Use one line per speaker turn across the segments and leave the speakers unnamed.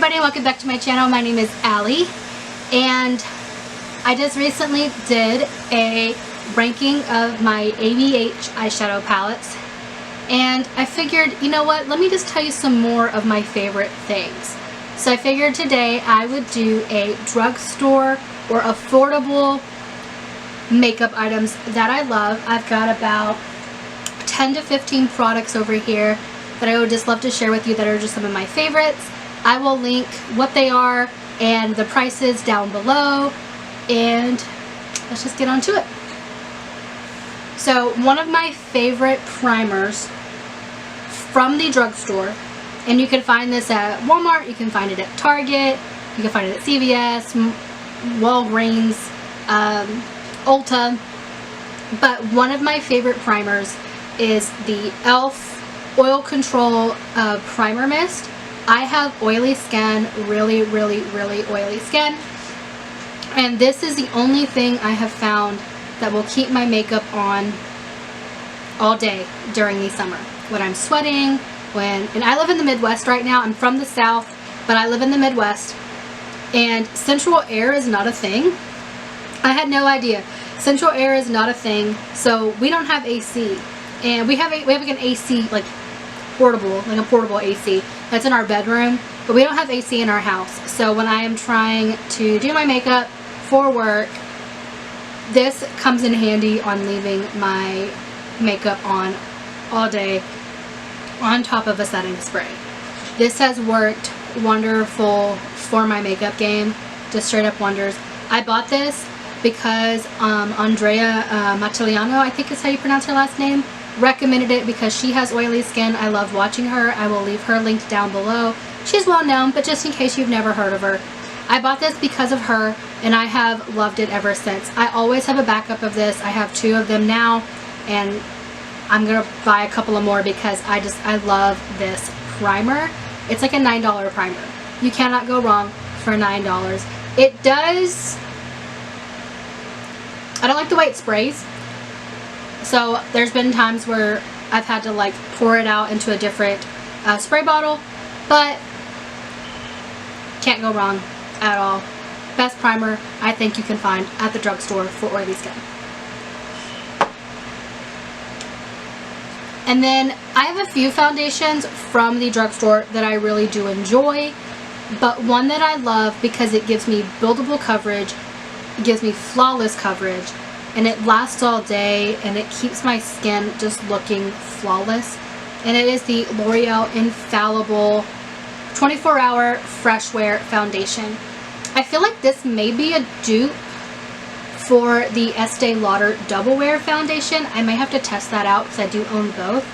everybody, welcome back to my channel. My name is Allie, and I just recently did a ranking of my ABH eyeshadow palettes, and I figured, you know what, let me just tell you some more of my favorite things. So I figured today I would do a drugstore or affordable makeup items that I love. I've got about 10 to 15 products over here that I would just love to share with you that are just some of my favorites. I will link what they are and the prices down below, and let's just get on to it. So one of my favorite primers from the drugstore, and you can find this at Walmart, you can find it at Target, you can find it at CVS, Walgreens, Ulta, but one of my favorite primers is the ELF Oil Control Primer Mist. I have oily skin, really oily skin, and this is the only thing I have found that will keep my makeup on all day during the summer. When I'm sweating, and I live in the Midwest right now. I'm from the South, but I live in the Midwest, and central air is not a thing. I had no idea. Central air is not a thing, so we don't have AC, and we have like an AC, like a portable AC that's in our bedroom, but we don't have AC in our house. So when I am trying to do my makeup for work, this comes in handy on leaving my makeup on all day on top of a setting spray. This has worked wonderful for my makeup game, just straight up wonders. I bought this because Andrea Matiliano, I think is how you pronounce her last name, recommended it because she has oily skin. I love watching her. I will leave her linked down below. She's well known, but just in case you've never heard of her, I bought this because of her, and I have loved it ever since. I always have a backup of this. I have 2 of them now, and I'm gonna buy a couple of more because I love this primer. It's like a $9 primer. You cannot go wrong for $9. It does, I don't like the way it sprays. So there's been times where I've had to like pour it out into a different spray bottle, but can't go wrong at all. Best primer I think you can find at the drugstore for oily skin. And then I have a few foundations from the drugstore that I really do enjoy, but one that I love because it gives me buildable coverage, it gives me flawless coverage, and it lasts all day, and it keeps my skin just looking flawless. And it is the L'Oreal Infallible 24-Hour Fresh Wear Foundation. I feel like this may be a dupe for the Estee Lauder Double Wear Foundation. I may have to test that out because I do own both.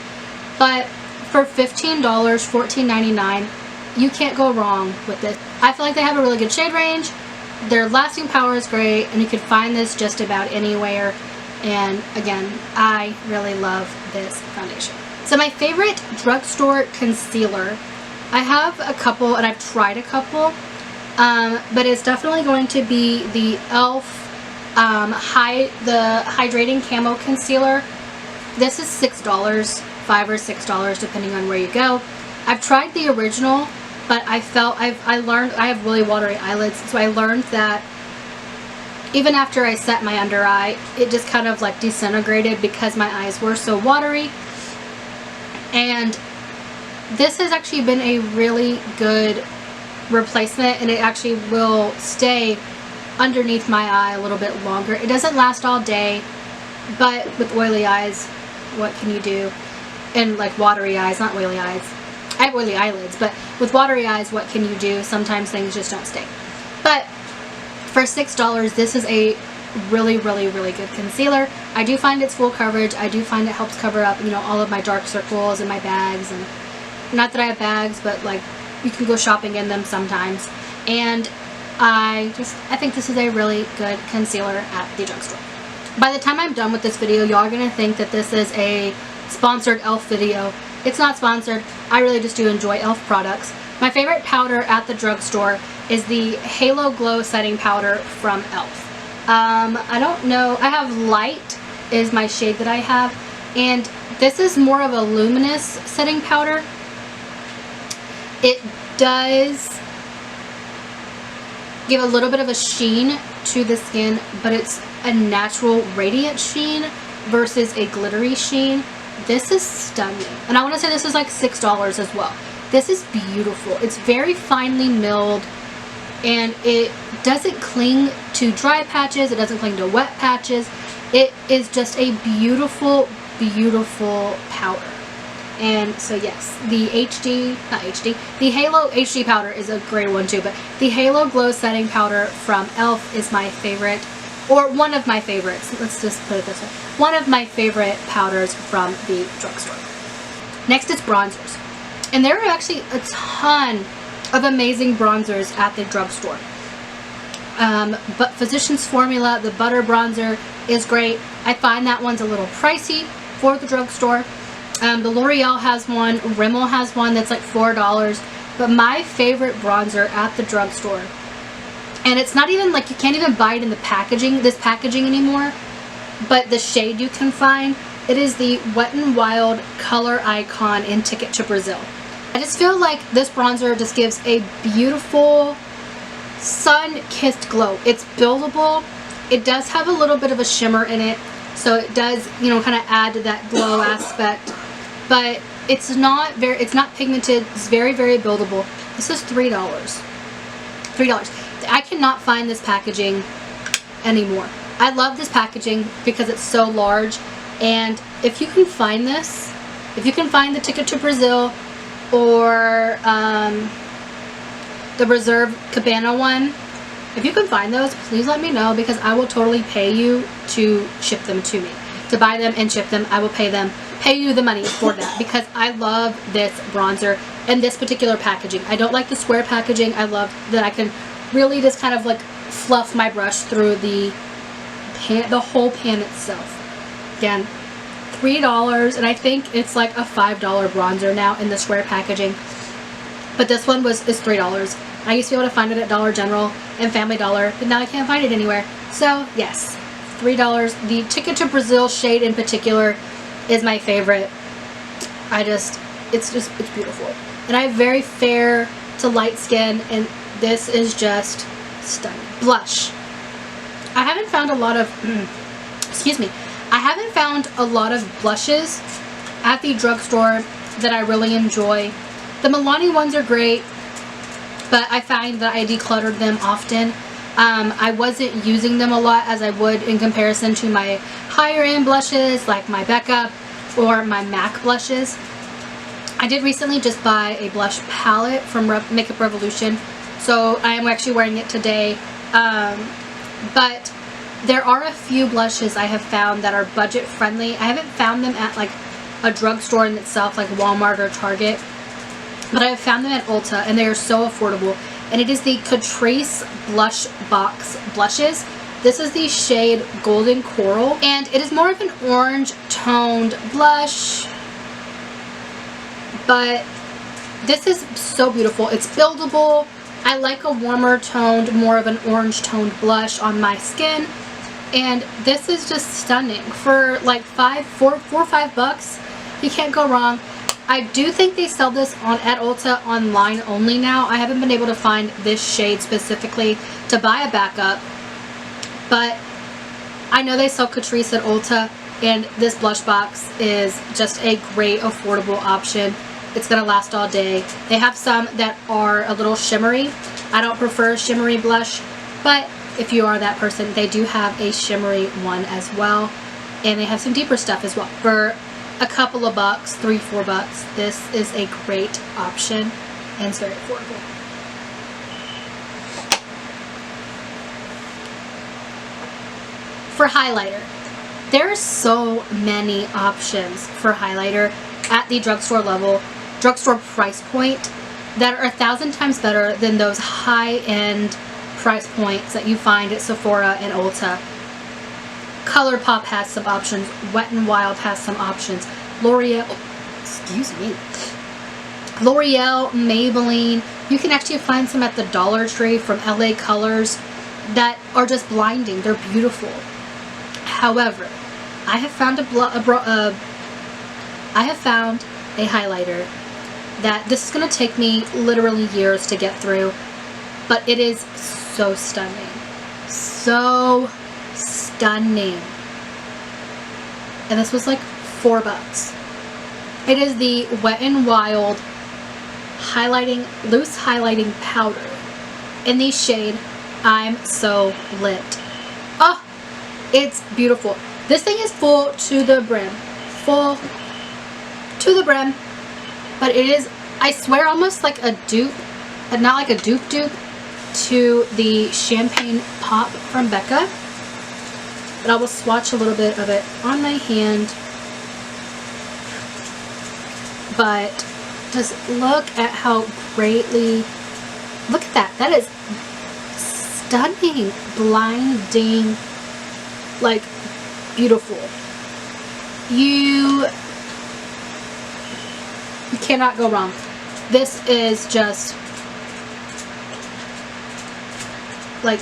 But for $15, $14.99, you can't go wrong with this. I feel like they have a really good shade range. Their lasting power is great, and you can find this just about anywhere. And again, I really love this foundation. So my favorite drugstore concealer, I have a couple, and I've tried a couple, but it's definitely going to be the ELF the Hydrating Camo Concealer. This is $6, $5 or $6 depending on where you go. I've tried the original, but I felt, I learned, I have really watery eyelids, so I learned that even after I set my under eye, it just kind of like disintegrated because my eyes were so watery. And this has actually been a really good replacement, and it actually will stay underneath my eye a little bit longer. It doesn't last all day, but with oily eyes, what can you do? And like watery eyes, not oily eyes. I have oily eyelids, but with watery eyes, what can you do? Sometimes things just don't stay. But for $6, this is a really good concealer. I do find it's full coverage. I do find it helps cover up, you know, all of my dark circles and my bags. And not that I have bags, but like you can go shopping in them sometimes. And I think this is a really good concealer at the drugstore. By the time I'm done with this video, y'all are going to think that this is a sponsored ELF video. It's not sponsored. I really just do enjoy ELF products. My favorite powder at the drugstore is the Halo Glow Setting Powder from ELF. I don't know. I have Light is my shade that I have, and this is more of a luminous setting powder. It does give a little bit of a sheen to the skin, but it's a natural radiant sheen versus a glittery sheen. This is stunning. And I want to say this is like $6 as well. This is beautiful. It's very finely milled, and it doesn't cling to dry patches. It doesn't cling to wet patches. It is just a beautiful, beautiful powder. And so yes, the the Halo HD powder is a great one too, but the Halo Glow Setting Powder from ELF is my favorite, or one of my favorites. Let's just put it this way. One of my favorite powders from the drugstore. Next is bronzers. And there are actually a ton of amazing bronzers at the drugstore. But Physicians Formula, the butter bronzer, is great. I find that one's a little pricey for the drugstore. The L'Oreal has one, Rimmel has one that's like $4. But my favorite bronzer at the drugstore, and it's not even like, you can't even buy it in the packaging, this packaging anymore, but the shade you can find, it is the Wet n Wild Color Icon in Ticket to Brazil. I just feel like this bronzer just gives a beautiful sun-kissed glow. It's buildable. It does have a little bit of a shimmer in it, so it does, you know, kind of add to that glow aspect. But it's not pigmented. It's very, very buildable. This is $3. $3. I cannot find this packaging anymore. I love this packaging because it's so large, and if you can find this, if you can find the Ticket to Brazil or the Reserve Cabana one, if you can find those, please let me know, because I will totally pay you to ship them to me. To buy them and ship them, I will pay you the money for that, because I love this bronzer and this particular packaging. I don't like the square packaging. I love that I can really just kind of like fluff my brush through the whole pan itself. Again, $3, and I think it's like a $5 bronzer now in the square packaging. But this one is $3. I used to be able to find it at Dollar General and Family Dollar, but now I can't find it anywhere. So yes, $3. The Ticket to Brazil shade in particular is my favorite. It's beautiful. And I have very fair to light skin, and this is just stunning. Blush. I haven't found a lot of, excuse me, I haven't found a lot of blushes at the drugstore that I really enjoy. The Milani ones are great, but I find that I decluttered them often. I wasn't using them a lot as I would in comparison to my higher end blushes like my Becca or my MAC blushes. I did recently just buy a blush palette from Makeup Revolution, so I am actually wearing it today. But there are a few blushes I have found that are budget friendly. I haven't found them at like a drugstore in itself like Walmart or Target, but I have found them at Ulta, and they are so affordable. And it is the Catrice Blush Box Blushes. This is the shade Golden Coral, and it is more of an orange toned blush, but this is so beautiful. It's buildable. I like a warmer toned, more of an orange toned blush on my skin, and this is just stunning. For like $4 or $5, you can't go wrong. I do think they sell this at Ulta online only now. I haven't been able to find this shade specifically to buy a backup, but I know they sell Catrice at Ulta, and this blush box is just a great affordable option. It's going to last all day. They have some that are a little shimmery. I don't prefer a shimmery blush, but if you are that person, they do have a shimmery one as well, and they have some deeper stuff as well. For a couple of bucks, $3 or $4, this is a great option, and it's very affordable. For highlighter, there are so many options for highlighter at the drugstore level, drugstore price point, that are 1,000 times better than those high-end price points that you find at Sephora and Ulta. ColourPop has some options. Wet n Wild has some options. L'Oreal, excuse me. L'Oreal, Maybelline. You can actually find some at the Dollar Tree from LA Colors that are just blinding. They're beautiful. However, I have found a highlighter that this is going to take me literally years to get through, but it is so stunning. So stunning. And this was like $4. It is the Wet n Wild loose highlighting powder in the shade I'm So Lit. Oh, it's beautiful. This thing is full to the brim. Full to the brim. But it is, I swear, almost like a dupe, but not like a dupe to the Champagne Pop from Becca. But I will swatch a little bit of it on my hand. But just look at how greatly, look at that. That is stunning, blinding, like beautiful. You cannot go wrong. This is just like,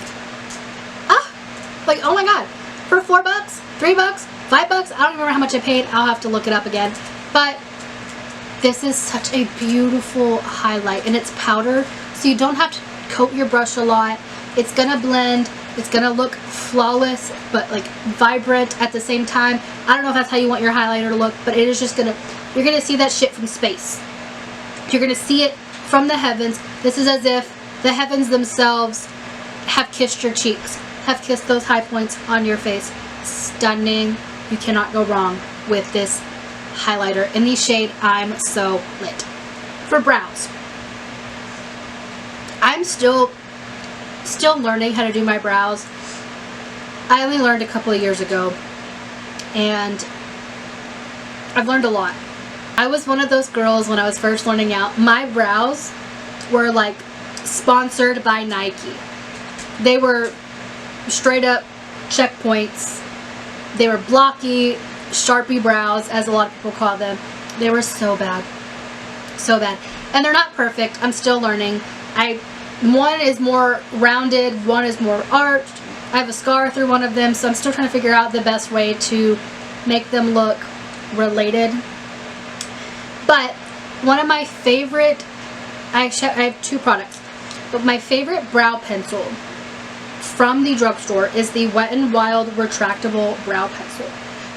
like, oh my god, for $4, $3, $5, I don't remember how much I paid. I'll have to look it up again. But this is such a beautiful highlight, and it's powder, so you don't have to coat your brush a lot. It's gonna blend, it's gonna look flawless, but like vibrant at the same time. I don't know if that's how you want your highlighter to look, but it is just gonna, you're gonna see that shit from space. You're gonna see it from the heavens. This is as if the heavens themselves have kissed your cheeks, have kissed those high points on your face. Stunning. You cannot go wrong with this highlighter in the shade I'm So Lit. For brows, I'm still learning how to do my brows. I only learned a couple of years ago, and I've learned a lot. I was one of those girls when I was first learning out. My brows were like sponsored by Nike. They were straight up checkpoints. They were blocky, Sharpie brows, as a lot of people call them. They were so bad. So bad. And they're not perfect. I'm still learning. One is more rounded, one is more arched. I have a scar through one of them, so I'm still trying to figure out the best way to make them look related. But one of my favorite, I have two products, but my favorite brow pencil from the drugstore is the Wet n Wild retractable brow pencil.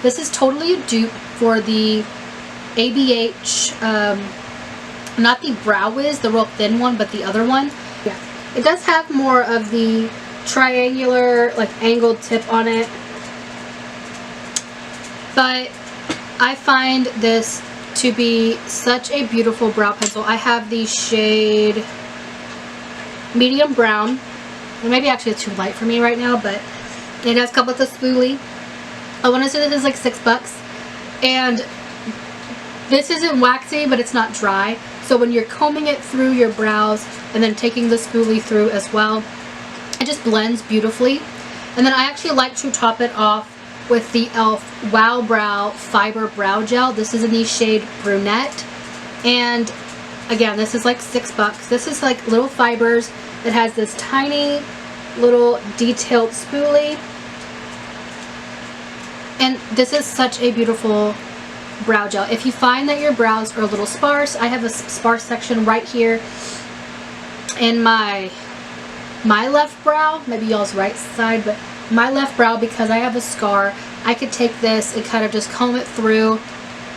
This is totally a dupe for the ABH, not the Brow Wiz, the real thin one, but the other one. Yeah, it does have more of the triangular, like angled tip on it, but I find this to be such a beautiful brow pencil. I have the shade medium brown. Well, maybe actually it's too light for me right now, but it does come with a spoolie. I want to say this is like $6, and this isn't waxy, but it's not dry. So when you're combing it through your brows and then taking the spoolie through as well, it just blends beautifully. And then I actually like to top it off with the ELF Wow Brow Fiber Brow Gel. This is in the shade Brunette. And again, this is like $6. This is like little fibers. It has this tiny little detailed spoolie. And this is such a beautiful brow gel. If you find that your brows are a little sparse, I have a sparse section right here in my left brow, maybe y'all's right side, but my left brow, because I have a scar, I could take this and kind of just comb it through,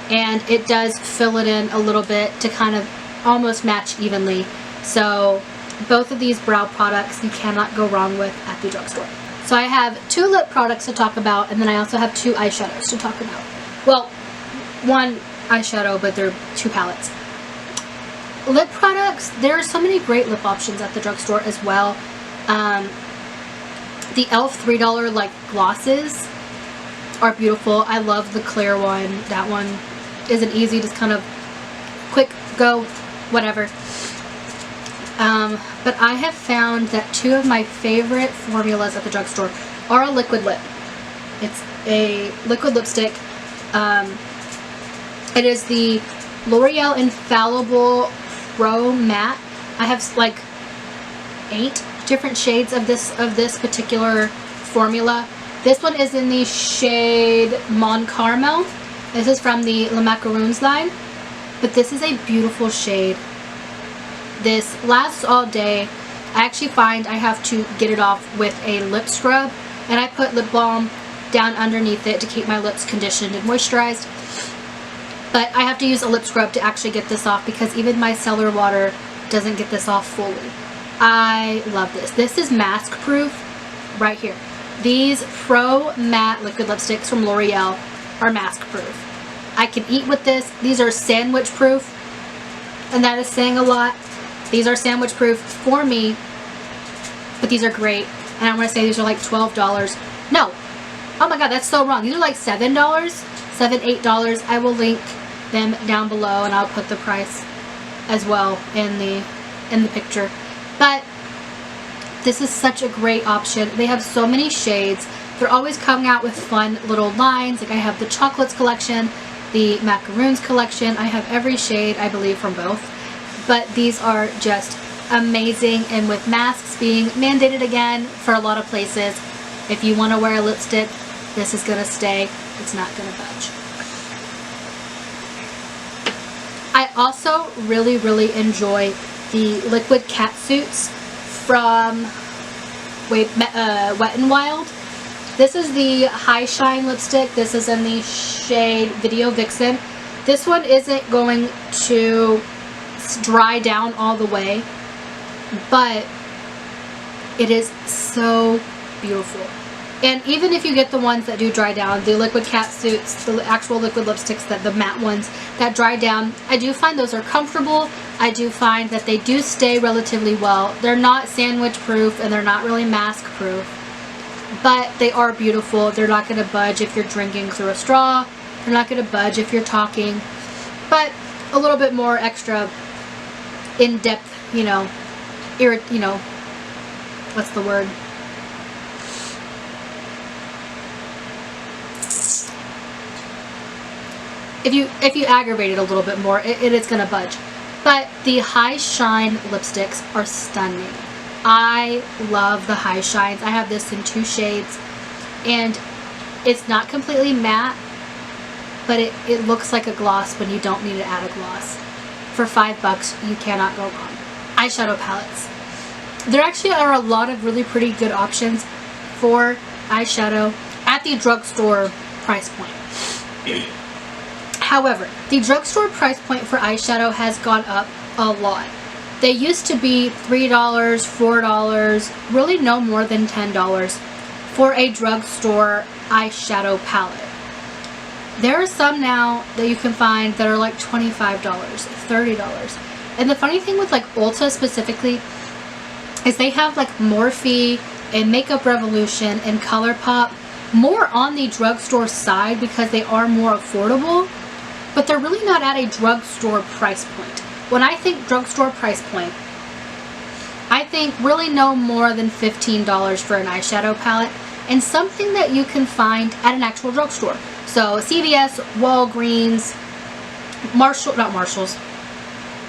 and it does fill it in a little bit to kind of almost match evenly. So both of these brow products you cannot go wrong with at the drugstore. So I have 2 lip products to talk about, and then I also have 2 eyeshadows to talk about. Well, 1 eyeshadow, but they're 2 palettes. Lip products, there are so many great lip options at the drugstore as well. The ELF $3 like glosses are beautiful. I love the clear one. That one is an easy, just kind of quick go, whatever. But I have found that 2 of my favorite formulas at the drugstore are a liquid lip. It's a liquid lipstick. It is the L'Oreal Infallible Pro Matte. I have like 8 different shades of this particular formula. This one is in the shade Mon Caramel. This is from the Le Macaroons line, but this is a beautiful shade. This lasts all day. I actually find I have to get it off with a lip scrub, and I put lip balm down underneath it to keep my lips conditioned and moisturized. But I have to use a lip scrub to actually get this off because even my cellar water doesn't get this off fully. I love this. This is mask proof right here. These Pro Matte Liquid Lipsticks from L'Oreal are mask proof. I can eat with this. These are sandwich proof, and that is saying a lot. These are sandwich proof for me, but these are great. And I want to say these are like $12. No. Oh my god, that's so wrong. These are like $7, $7, $8. I will link them down below, and I'll put the price as well in the picture. But this is such a great option. They have so many shades. They're always coming out with fun little lines. Like I have the chocolates collection, the macaroons collection. I have every shade, I believe, from both. But these are just amazing. And with masks being mandated again for a lot of places, if you want to wear a lipstick, this is going to stay. It's not going to budge. I also really, really enjoy the liquid catsuits from Wet n Wild. This is the High Shine lipstick. This is in the shade Video Vixen. This one isn't going to dry down all the way, but it is so beautiful. And even if you get the ones that do dry down, the liquid catsuits, the actual liquid lipsticks, the matte ones that dry down, I do find those are comfortable. I do find that they do stay relatively well. They're not sandwich proof and they're not really mask proof, but they are beautiful. They're not going to budge if you're drinking through a straw. They're not going to budge if you're talking, but a little bit more extra in-depth, what's the word? If you aggravate it a little bit more, it is going to budge. But the High Shine lipsticks are stunning. I love the High Shines. I have this in 2 shades, and it's not completely matte, but it looks like a gloss when you don't need to add a gloss. For $5, you cannot go wrong. Eyeshadow palettes. There actually are a lot of really pretty good options for eyeshadow at the drugstore price point. However, the drugstore price point for eyeshadow has gone up a lot. They used to be $3, $4, really no more than $10 for a drugstore eyeshadow palette. There are some now that you can find that are like $25, $30. And the funny thing with like Ulta specifically is they have like Morphe and Makeup Revolution and ColourPop more on the drugstore side because they are more affordable, but they're really not at a drugstore price point. When I think drugstore price point, I think really no more than $15 for an eyeshadow palette, and something that you can find at an actual drugstore. So CVS, Walgreens,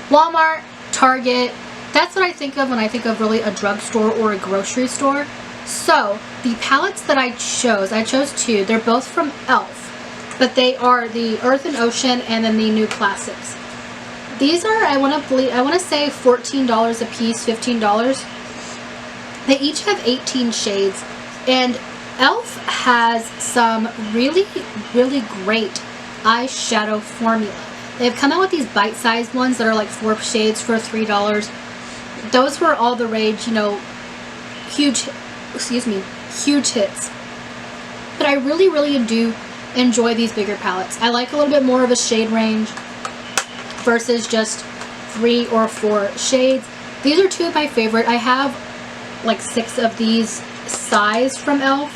Walmart, Target. That's what I think of when I think of really a drugstore or a grocery store. So the palettes that I chose 2. They're both from ELF, but they are the Earth and Ocean and then the New Classics. These are, I want to say $14 a piece, $15. They each have 18 shades, and ELF has some really, really great eyeshadow formula. They've come out with these bite-sized ones that are like 4 shades for $3. Those were all the rage, huge hits. But I really, really do enjoy these bigger palettes. I like a little bit more of a shade range versus just 3 or 4 shades. These are 2 of my favorite. I have like 6 of these size from ELF,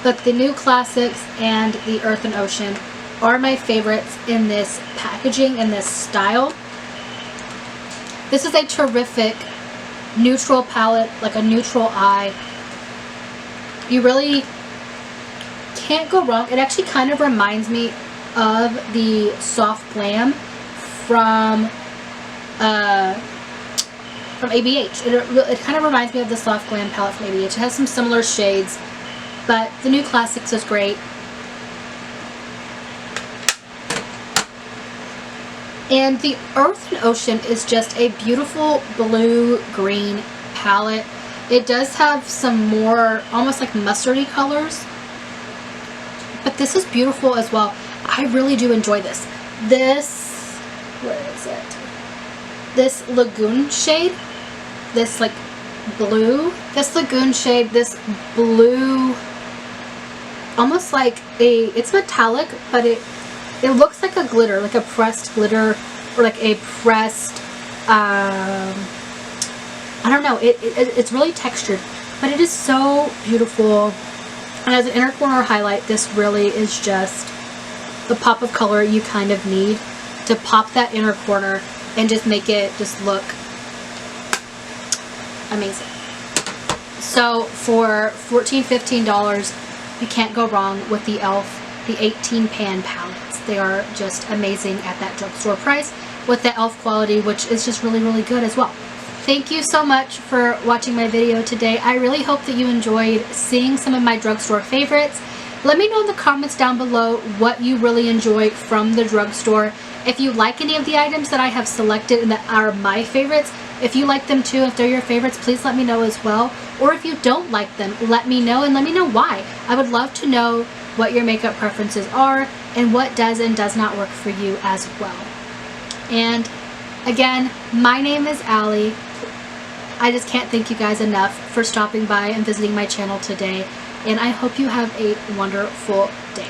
but the New Classics and the Earth and Ocean are my favorites in this packaging and this style. This is a terrific neutral palette, like a neutral eye. You really can't go wrong. It actually kind of reminds me of the Soft Glam from ABH. It kind of reminds me of the Soft Glam palette from ABH. It has some similar shades, but the New Classics is great. And the Earth and Ocean is just a beautiful blue-green palette. It does have some more almost like mustardy colors, but this is beautiful as well. I really do enjoy this. This, what is it? This Lagoon shade, this like blue, this Lagoon shade, this blue, almost like it's metallic, but it looks like a glitter, like a pressed glitter, or like a pressed, I don't know, it's really textured, but it is so beautiful. And as an inner corner highlight, this really is just the pop of color you kind of need to pop that inner corner and just make it just look amazing. So for $14–15, you can't go wrong with the ELF, the 18 pan palettes. They are just amazing at that drugstore price with the ELF quality, which is just really, really good as well. Thank you so much for watching my video today. I really hope that you enjoyed seeing some of my drugstore favorites. Let me know in the comments down below what you really enjoy from the drugstore. If you like any of the items that I have selected and that are my favorites, if you like them too, if they're your favorites, please let me know as well. Or if you don't like them, let me know, and let me know why. I would love to know what your makeup preferences are and what does and does not work for you as well. And again, my name is Allie. I just can't thank you guys enough for stopping by and visiting my channel today, and I hope you have a wonderful day.